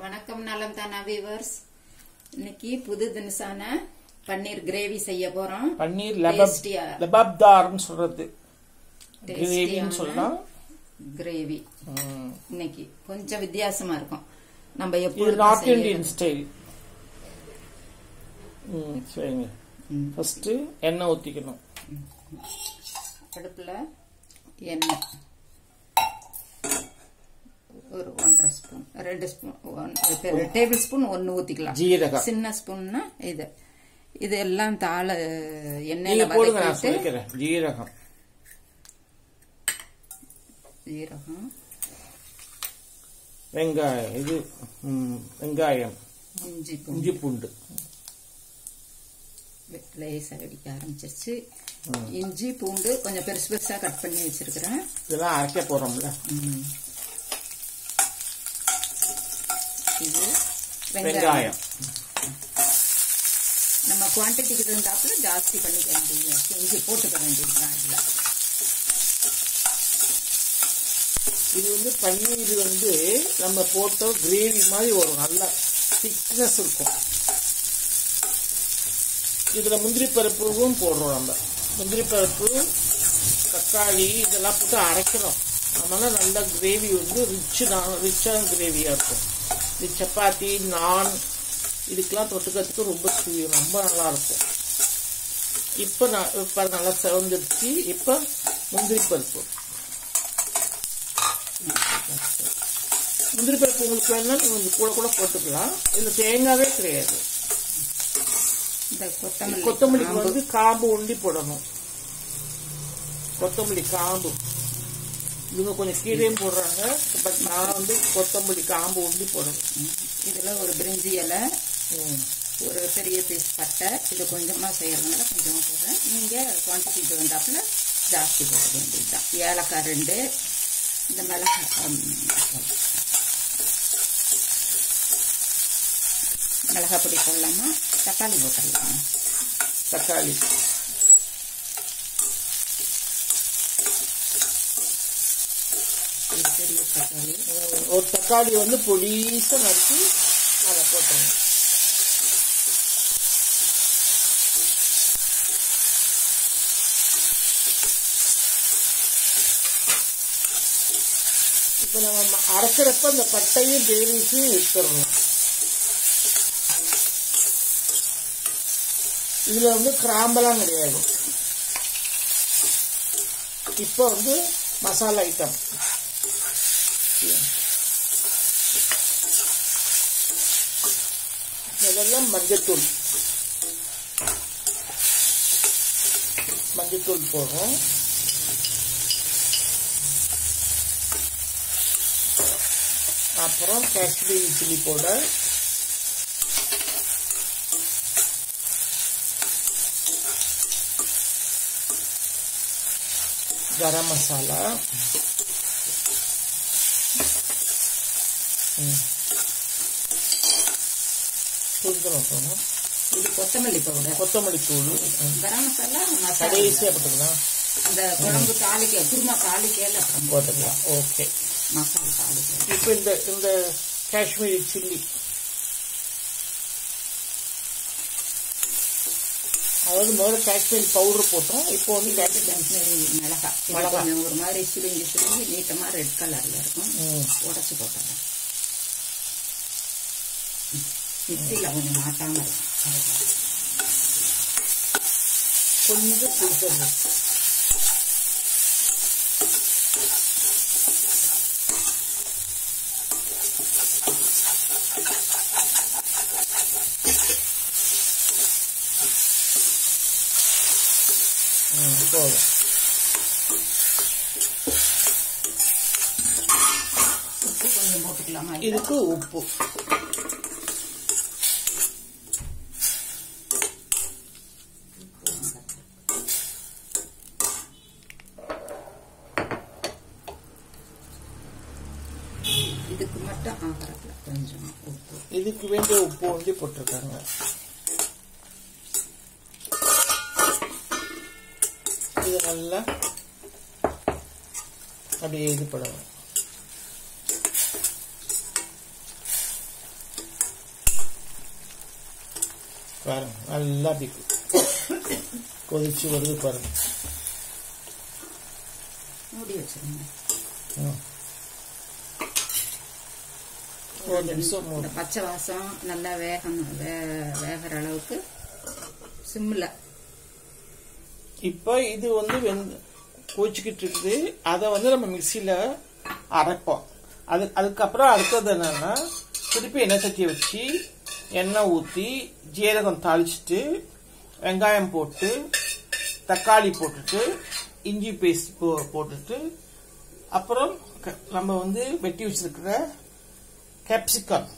வணக்கம் நலம் தானா வியூவர்ஸ். இன்னைக்கு புது தினசான பன்னீர் கிரேவி செய்ய போறோம். பன்னீர் லபாப்தார்னு சொல்றது, கிரேவின்னு சொல்லலாம். கிரேவி இன்னைக்கு கொஞ்சம் வித்தியாசமா இருக்கும். நம்ம எப்படி நார்த் இந்தியன் ஸ்டைல். சரிங்க. ஃபர்ஸ்ட் எண்ணெய் ஊத்திக்கணும். அடுப்புல எண்ணெய் ஒரு 1.5 ஸ்பூன் 2 ஸ்பூன் டேபிள் ஸ்பூன் 1 ஊத்திக்கலாம். ஜீரகம் சின்ன ஸ்பூன்னா இது எல்லாம் தாள எண்ணெயில வதக்கிட்டு ஜீரகம் வெங்காயம் இஞ்சி பூண்டு லேசா வெடிக்க ஆரம்பிச்சிருச்சு. இஞ்சி பூண்டு கொஞ்சம் பெருசு பெருசா கட் பண்ணி வச்சிருக்கிறேன். இதெல்லாம் அரைக்க போறோம்ல. இது வெங்காயம் நம்ம குவான்டிட்டிக்கு இருந்தாப்புல ஜாஸ்தி பண்ணிக்க வேண்டியது, இஞ்சி போட்டுக்க வேண்டியதுதான். இது பன்னீர் நம்ம போட்ட கிரேவி மாதிரி ஒரு நல்ல திக்னஸ் இருக்கும். இதுல முந்திரி பருப்பும் போடுறோம். நம்ம முந்திரி பருப்பு, தக்காளி இதெல்லாம் போட்டு அரைக்கிறோம். அதனால நல்ல கிரேவி ரிச்சான கிரேவியா இருக்கும். இது சப்பாத்தி, நான் இதுக்கெல்லாம் தொட்டுக்கிறதுக்கு ரொம்ப நல்லா இருக்கும். இப்ப நல்லா செவந்துருச்சு. இப்ப முந்திரி பருப்பு உங்களுக்கு வேணா நீங்க கூட போட்டுக்கலாம். இதுல தேங்காவே கிடையாது. கொத்தமல்லிக்கு காம்பு ஒண்டி போடணும். கொத்தமல்லி காம்பு இவங்க கொஞ்சம் கீழையும் போடுறாங்க. பட் நான் கொத்தமல்லி காம்பு ஒண்டி போடணும். இதுல ஒரு பிரிஞ்சி இலை, ஒரு பெரிய பீஸ் பட்டை, இது கொஞ்சமா செய்யறதுனால கொஞ்சமா போடுறேன். நீங்க குவான்டிட்டிக்கு வந்தாப்புல ஜாஸ்தி போட வேண்டியதுதான். ஏலக்காய் 2, இந்த மிளகாய் பொடி போடலாமா? தக்காளி போட்டுடலாமா? தக்காளி பெரிய தக்காளி, ஒரு தக்காளி பொடிசா நறுக்கி அதை போட்டுருங்க. இப்ப நம்ம அரைக்கிறப்ப அந்த பட்டையும் கிரேவிஸையும் எடுத்துடணும். இதுல கிராம்பெல்லாம் கிடையாது. இப்ப மசாலா ஐட்டம் இதெல்லாம் மஞ்சத்தூள் போடுறோம். அப்புறம் காஷ்மீரி சில்லி பவுடர், கரம் மசாலா, இது கொத்தமல்லி பவுடர், கொத்தமல்லி தூள், கரம் மசாலா கடைசியா போட்டுக்கலாம். அந்த குழம்பு தாளிக்க, குருமா தாளிக்கையில போட்டுக்கலாம். ஓகே, மசாலா தாளிக்க. இப்ப இந்த காஷ்மீரி சில்லி, அதாவது முதல்ல காஷ்மீரி பவுடர் போட்டோம். இப்போ காஷ்மீரி மிளகாய் ஒரு மாதிரி சுருங்கி நீட்டமா ரெட் கலர்ல இருக்கும். உடச்சு போட்டோம். மிக்சியில கொஞ்சம் மாட்டாம இருக்கும். கொஞ்சம் புளித்தண்ணி, போதும். உப்பு கொஞ்சம் போட்டுக்கலாமா? இதுக்கு உப்பு இதுக்கு மட்டும் ஆகிறப்பல கொஞ்சம் உப்பு, இதுக்கு வேண்டிய உப்பு போட்டிருக்காங்க. இது நல்லா அப்படியே இது பண்ணணும். பாருங்க நல்லா கொதிச்சு வருது பாருங்க. மூடி வச்சிருங்க. ஒரு நிமிஷம் பச்சை வாசம் நல்லா வேகிற அளவுக்கு சிம்ல. இப்போ இது கொதிச்சுக்கிட்டு இருக்குது. அதை நம்ம மிக்சியில அரைப்போம். அதுக்கப்புறம் அடுத்தது என்னன்னா, திருப்பி எண்ணெய் சட்டியை வச்சு எண்ணெய் ஊற்றி ஜீரகம் தாளிச்சுட்டு வெங்காயம் போட்டு தக்காளி போட்டுட்டு இஞ்சி பேஸ்ட் போட்டுட்டு அப்புறம் நம்ம வெட்டி வச்சிருக்கிற கேப்சிகம்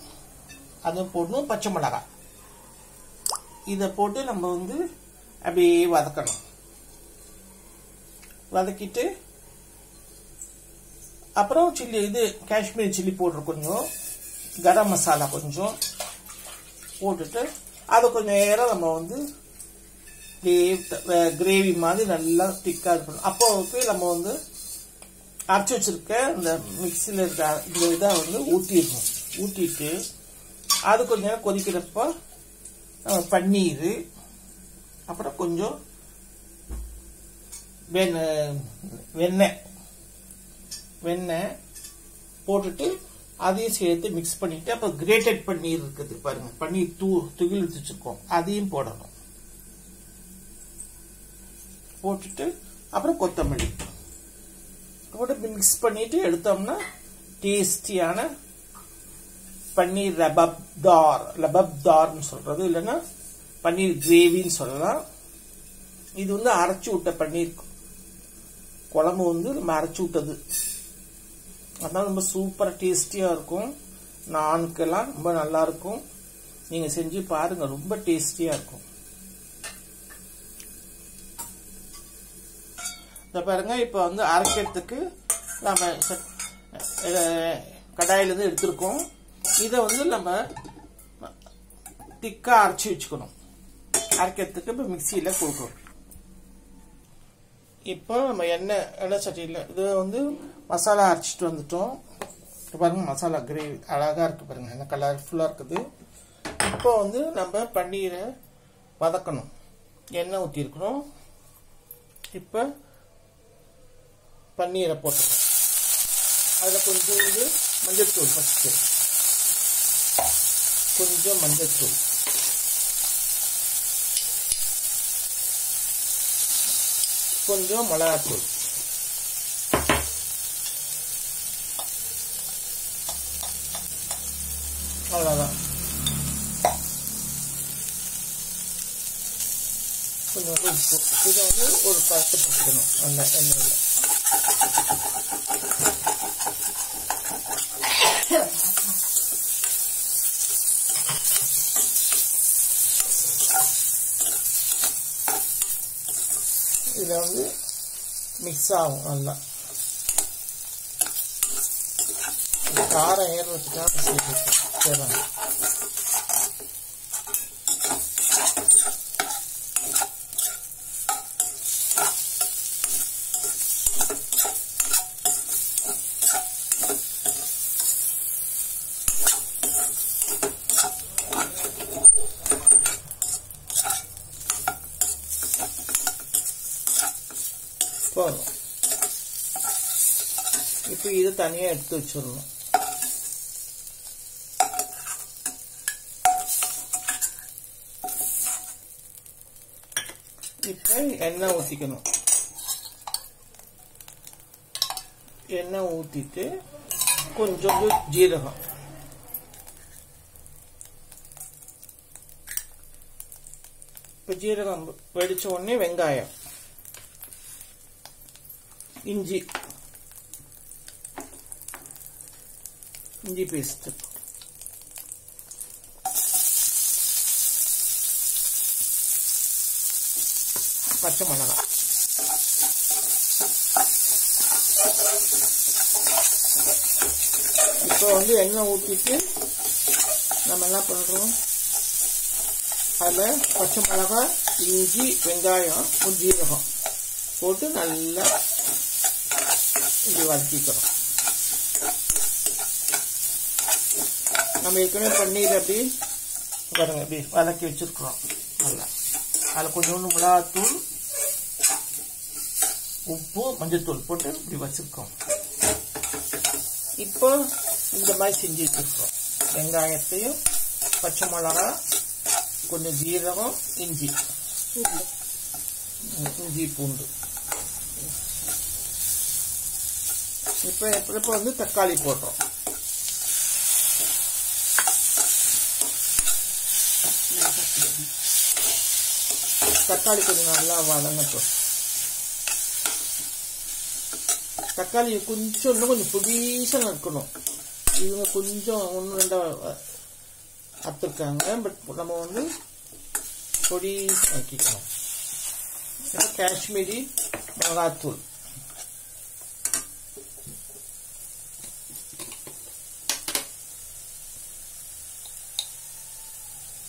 அதுவும் போடணும், பச்சை மிளகாய் இதை போட்டு நம்ம அப்படியே வதக்கணும். வதக்கிட்டு அப்புறம் காஷ்மீரி சில்லி பவுடர் கொஞ்சம், கரம் மசாலா கொஞ்சம் போட்டுட்டு அதை கொஞ்சம் நேரம் நம்ம கிரேவி மாதிரி நல்லா திக்கா இருக்கணும். அப்போ நம்ம அரைச்சி வச்சிருக்க இந்த மிக்சியில் இருக்க இந்த இதை ஊற்றிடணும். ஊற்றிட்டு அது கொஞ்சம் நேரம் கொதிக்கிறப்ப பன்னீர், அப்புறம் கொஞ்சம் வெண்ணெய் போட்டுட்டு அதையும் சேர்த்து மிக்ஸ் பண்ணிட்டு அப்புறம் கிரேட்டட் பன்னீர் இருக்குது பாருங்க, பன்னீர் துகில் வச்சிருக்கோம், அதையும் போடணும். போட்டுட்டு அப்புறம் கொத்தமல்லி போட்டு மிக்ஸ் பண்ணிட்டு எடுத்தோம்னா டேஸ்டியான பன்னீர் லபப்தார்னு சொல்றது, இல்லைன்னா பன்னீர் கிரேவின்னு சொல்லலாம். இது அரைச்சி விட்ட பன்னீர் குழம்பு நம்ம அரைச்சி விட்டது, அதனால ரொம்ப சூப்பரா டேஸ்டியா இருக்கும். நானுக்கெல்லாம் ரொம்ப நல்லா இருக்கும். நீங்க செஞ்சு பாருங்க, ரொம்ப டேஸ்டியா இருக்கும். இந்த பாருங்க, இப்ப அரைக்கிறதுக்கு நம்ம கடாயிலிருந்து எடுத்திருக்கோம். இதை நம்ம திக்கா அரைச்சி வச்சுக்கணும். அரைக்கிறதுக்கு இப்ப மிக்சியில கொடுக்கணும். இப்போ நம்ம எண்ணெய் சட்டியில் இது மசாலா அரைச்சிட்டு வந்துட்டோம். பாருங்க, மசாலா கிரேவி அழகா இருக்கு பாருங்க, என்ன கலர்ஃபுல்லா இருக்குது. இப்போ நம்ம பன்னீரை வதக்கணும். எண்ணெய் ஊற்றி இருக்கிறோம். இப்போ பன்னீரை போட்டுக்கணும். அதில் கொஞ்சம் மஞ்சத்தூள், ஃபஸ்ட்டு கொஞ்சம் மஞ்சத்தூள், கொஞ்சம் மிளகாத்தூள், அவ்வளோதான். கொஞ்சம் உப்பு. இதை ஒரு பத்து போட்டுக்கணும் அந்த எண்ணெயில். இதில் மிக்ஸ் ஆகும் நல்லா. காரம் ஏறுறதுக்காக சேரணும். போதும். இப்போ இதை தனியா எடுத்து வச்சிடணும். இப்போ எண்ணெய் ஊற்றிக்கணும். எண்ணெய் ஊற்றிட்டு கொஞ்சம் ஜீரகம், இப்போ ஜீரகம் வெடிச்ச உடனே வெங்காயம், இஞ்சி பேஸ்ட், பச்சை மிளகாய், இப்போ எண்ணெய் ஊற்றிட்டு நம்ம என்ன பண்றோம், அதில் பச்சை மிளகாய், இஞ்சி, வெங்காயம், ஜீரகம் போட்டு நல்லா இப்படி வதக்கிக்கிறோம். நம்ம ஏற்கனவே பன்னீர் அப்படி பாருங்க இப்படி வதக்கி வச்சிருக்கிறோம் நல்லா. அதில் கொஞ்சோண்டு மிளகாத்தூள், உப்பு, மஞ்சத்தூள் போட்டு இப்படி வச்சிருக்கோம். இப்போ இந்த மாதிரி செஞ்சு வச்சிருக்கோம். வெங்காயத்தையும், பச்சை மிளகா, கொஞ்சம் ஜீரகம், இஞ்சி பூண்டு. இப்போ வந்து தக்காளி போடுறோம். தக்காளி கொஞ்சம் நல்லா வதங்கட்டும். தக்காளி கொஞ்சம் இன்னும் கொஞ்சம் புதுசாக இருக்கணும். இவங்க கொஞ்சம் 1-2 அறுத்துருக்காங்க. பட் நம்ம வந்து பொடிசாக ஆக்கிக்கணும். காஷ்மீரி மிளகாத்தூள்,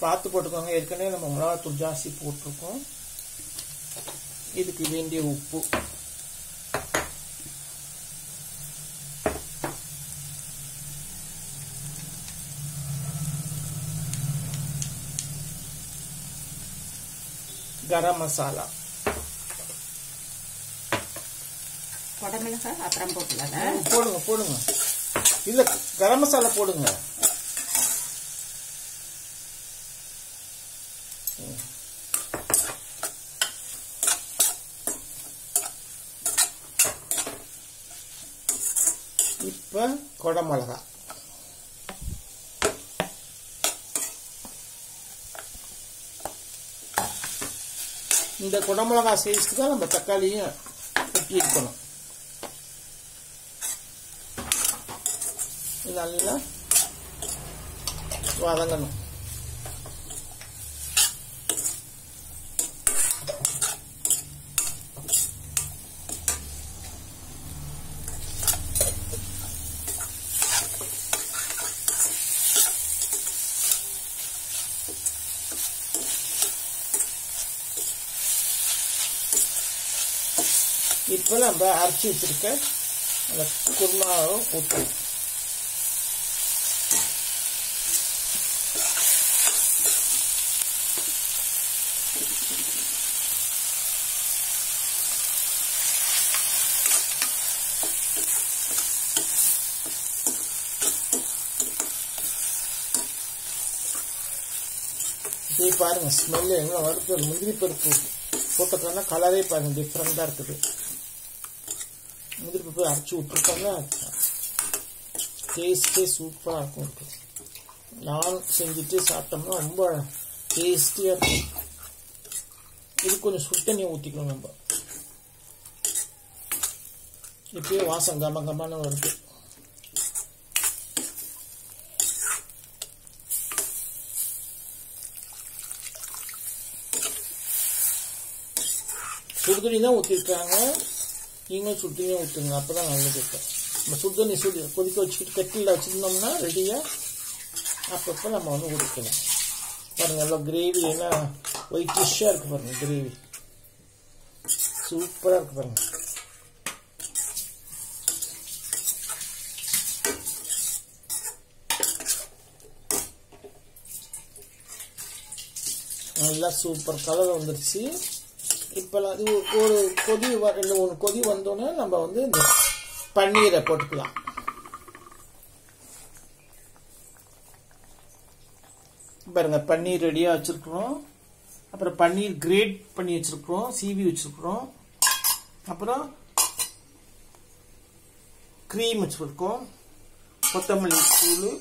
பார்த்து போட்டுக்கோங்க. ஏற்கனவே நம்ம மிளகாத்தூள் ஜாஸ்தி போட்டிருக்கோம். இதுக்கு வேண்டிய உப்பு, கரம் மசாலா, குடமிளகாய் அப்புறம் போட்டுலாத போடுங்க. இல்ல கரம் மசாலா போடுங்க. இப்ப குடமிளகா, இந்த குடமிளகா சைஸ்க்கு தான் நம்ம தக்காளியும் வெட்டி இருக்கணும். நல்லா வதங்கணும். இப்போ நம்ம அரைச்சி வச்சிருக்க அந்த குருமாவை ஊற்றணும். இதே பாருங்க, ஸ்மெல்லு எவ்வளோ வருது. முந்திரி பருப்பு போட்டதுனால கலரே பாருங்க டிஃப்ரெண்டாக இருக்குது. முந்திரி பருப்பு அரைச்சி விட்டுருக்கோம்னா டேஸ்டே சூப்பராக இருக்கும். நான் செஞ்சுட்டு சாப்பிட்டோம்னா ரொம்ப டேஸ்டியாக இருக்கும். இது கொஞ்சம் சுடு தண்ணி ஊற்றிக்கணும் நம்ம. இப்பயே வாசம் கம வருது. சுடுதண்ணி தான் ஊற்றிருக்காங்க. நீங்களும் சுடுதண்ணியும் ஊற்றுங்க, அப்போ தான் நல்லது இருக்கும். நம்ம சுடுதண்ணி கொதிக்க வச்சுக்கிட்டு கட்டியில் வச்சுருந்தோம்னா ரெடியாக அப்பப்போ நம்ம வந்து ஊற்றிக்கலாம். பாருங்கள் எவ்வளோ கிரேவி, ஏன்னா ஒயிட்டிஷாக இருக்குது பாருங்கள். கிரேவி சூப்பராக இருக்குது பாருங்கள். நல்லா சூப்பர் கலர் வந்துருச்சு. இப்போலாம் அது ஒரு கொதி 2-3 கொதி வந்தோன்னே நம்ம வந்து இந்த பன்னீரை போட்டுக்கலாம். பாருங்க, பன்னீர் ரெடியாக வச்சுருக்குறோம். அப்புறம் பன்னீர் கிரேட் பண்ணி வச்சுருக்குறோம், சீவி வச்சுருக்குறோம். அப்புறம் க்ரீம் வச்சுருக்கோம், கொத்தமல்லி தூள்,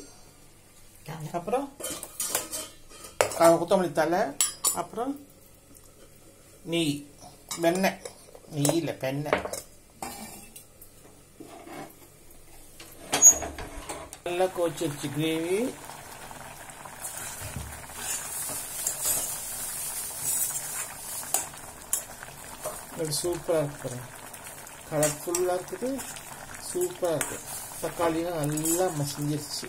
அப்புறம் கொத்தமல்லி தலை, அப்புறம் நெய், வெண்ணெய், நெய் இல்லை வெண்ணெய். நல்லா கோச்சிருச்சு கிரேவி. சூப்பராக இருக்குது, கலர்ஃபுல்லாக இருக்குது, சூப்பராக இருக்குது. தக்காளியும் நல்லா மசிஞ்சிருச்சு.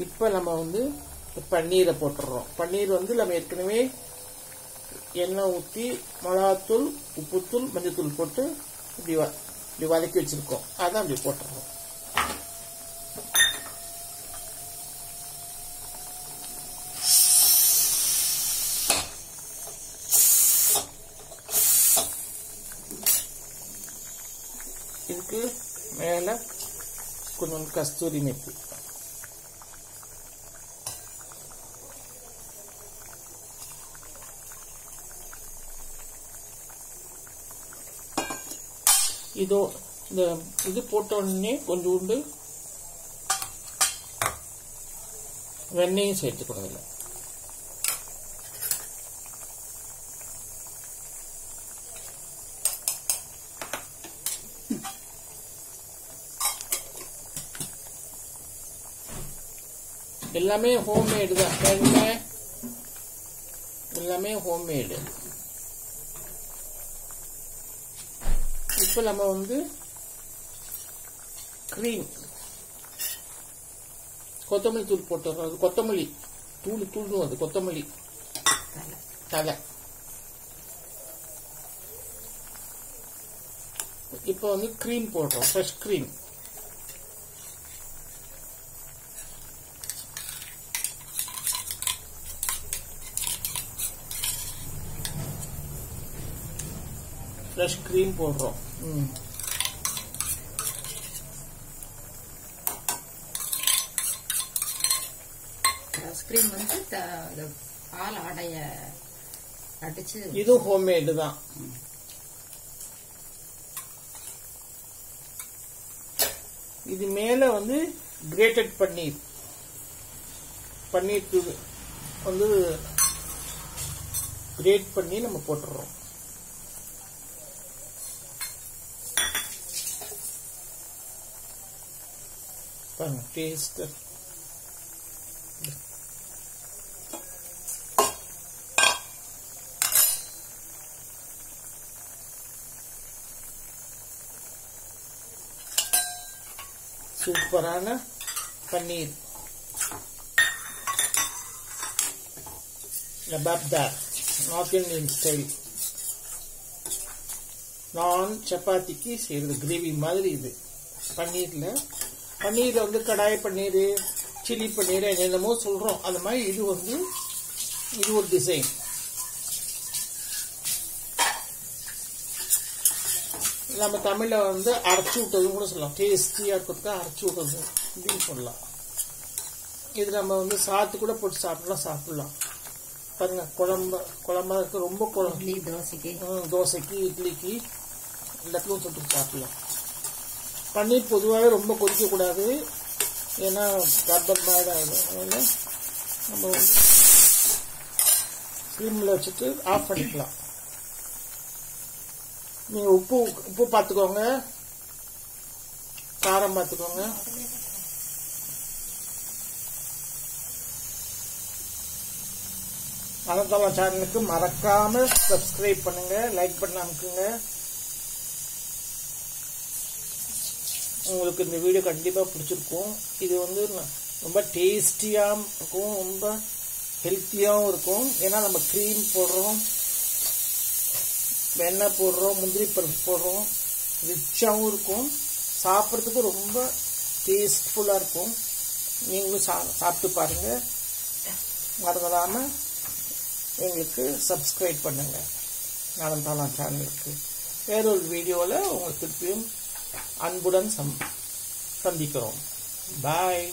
இப்போ நம்ம வந்து பன்னீரை போட்டுடுறோம். பன்னீர் வந்து நம்ம ஏற்கனவே எண்ணெய் ஊற்றி மிளகாத்தூள், உப்புத்தூள், மஞ்சத்தூள் போட்டு இப்படி வதக்கி வச்சிருக்கோம். அதான் அப்படி போட்டுருவோம். இதுக்கு மேல கொஞ்சம் கஸ்தூரி மெத்தி. இதோ இந்த இது போட்ட உடனே கொஞ்சோண்டு வெண்ணெயும் சேர்த்துக்கணும். எல்லாமே ஹோம்மேடு தான். எல்லாமே ஹோம்மேடு. இப்போ நம்ம வந்து கிரீம் கொத்தமல்லி தூள் போட்டுறோம். அது கொத்தமல்லி தூள் அது கொத்தமல்லி தலை. இப்போ வந்து கிரீம் போடுறோம். Fresh cream. ஃப்ரெஷ் கிரீம் போடுறோம். கிரீம் வந்து பால் ஆடைய அடிச்சு. இது ஹோம்மேடு தான். இது மேல வந்து கிரேட்டட் பன்னீர் வந்து கிரேட் பண்ணி நம்ம போட்டுறோம். டேஸ்ட் சூப்பரான பன்னீர் லபாப்தார் நார்த் இந்தியன் ஸ்டைல். நான் சப்பாத்திக்கு செய்யறது கிரேவி மாதிரி. இது பன்னீர் வந்து கடாய் பன்னீர், சில்லி பன்னீர் என்னென்னமோ சொல்றோம். அந்த மாதிரி இது ஒரு டிசைன். நம்ம தமிழ்ல வந்து அரைச்சி விட்டதும் கூட சொல்லலாம். டேஸ்டியா இருக்கிறதுக்கு அரைச்சி விட்டது இப்படின்னு சொல்லலாம். இது நம்ம வந்து சாத்து கூட போட்டு சாப்பிடலாம். பாருங்க, குழம்பா இருக்கு. ரொம்ப தோசைக்கு, இட்லிக்கு எல்லாத்துக்கும் தொட்டு சாப்பிடலாம். பன்னீர் பொதுவாகவே ரொம்ப கொதிக்க கூடாது. ஏன்னா ரப்பர் பேட் ஆகிடும். அதனால நம்ம வந்து ஸ்லிம்ல வச்சுட்டு ஆஃப் பண்ணிக்கலாம். நீங்க உப்பு பார்த்துக்கோங்க, காரம் பார்த்துக்கோங்க. அனந்தவா சேனலுக்கு மறக்காம சப்ஸ்கிரைப் பண்ணுங்க, லைக் பண்ண அனுப்புங்க. உங்களுக்கு இந்த வீடியோ கண்டிப்பா பிடிச்சிருக்கும். இது வந்து ரொம்ப டேஸ்டியாகவும் இருக்கும், ரொம்ப ஹெல்த்தியாகவும் இருக்கும். ஏன்னா நம்ம கிரீம் போடுறோம், வெண்ணெய் போடுறோம், முந்திரி பருப்பு போடுறோம். ரிச்சாகவும் இருக்கும், சாப்பிட்றதுக்கு ரொம்ப டேஸ்ட்ஃபுல்லாக இருக்கும். நீங்களும் சாப்பிட்டு பாருங்க. மறந்துடாம எங்களுக்கு சப்ஸ்கிரைப் பண்ணுங்க அனந்தவா சேனலுக்கு. வேறொரு வீடியோவில் உங்களுக்கு திருப்பியும் அன்புடன் சந்திக்கிறோம். பாய்.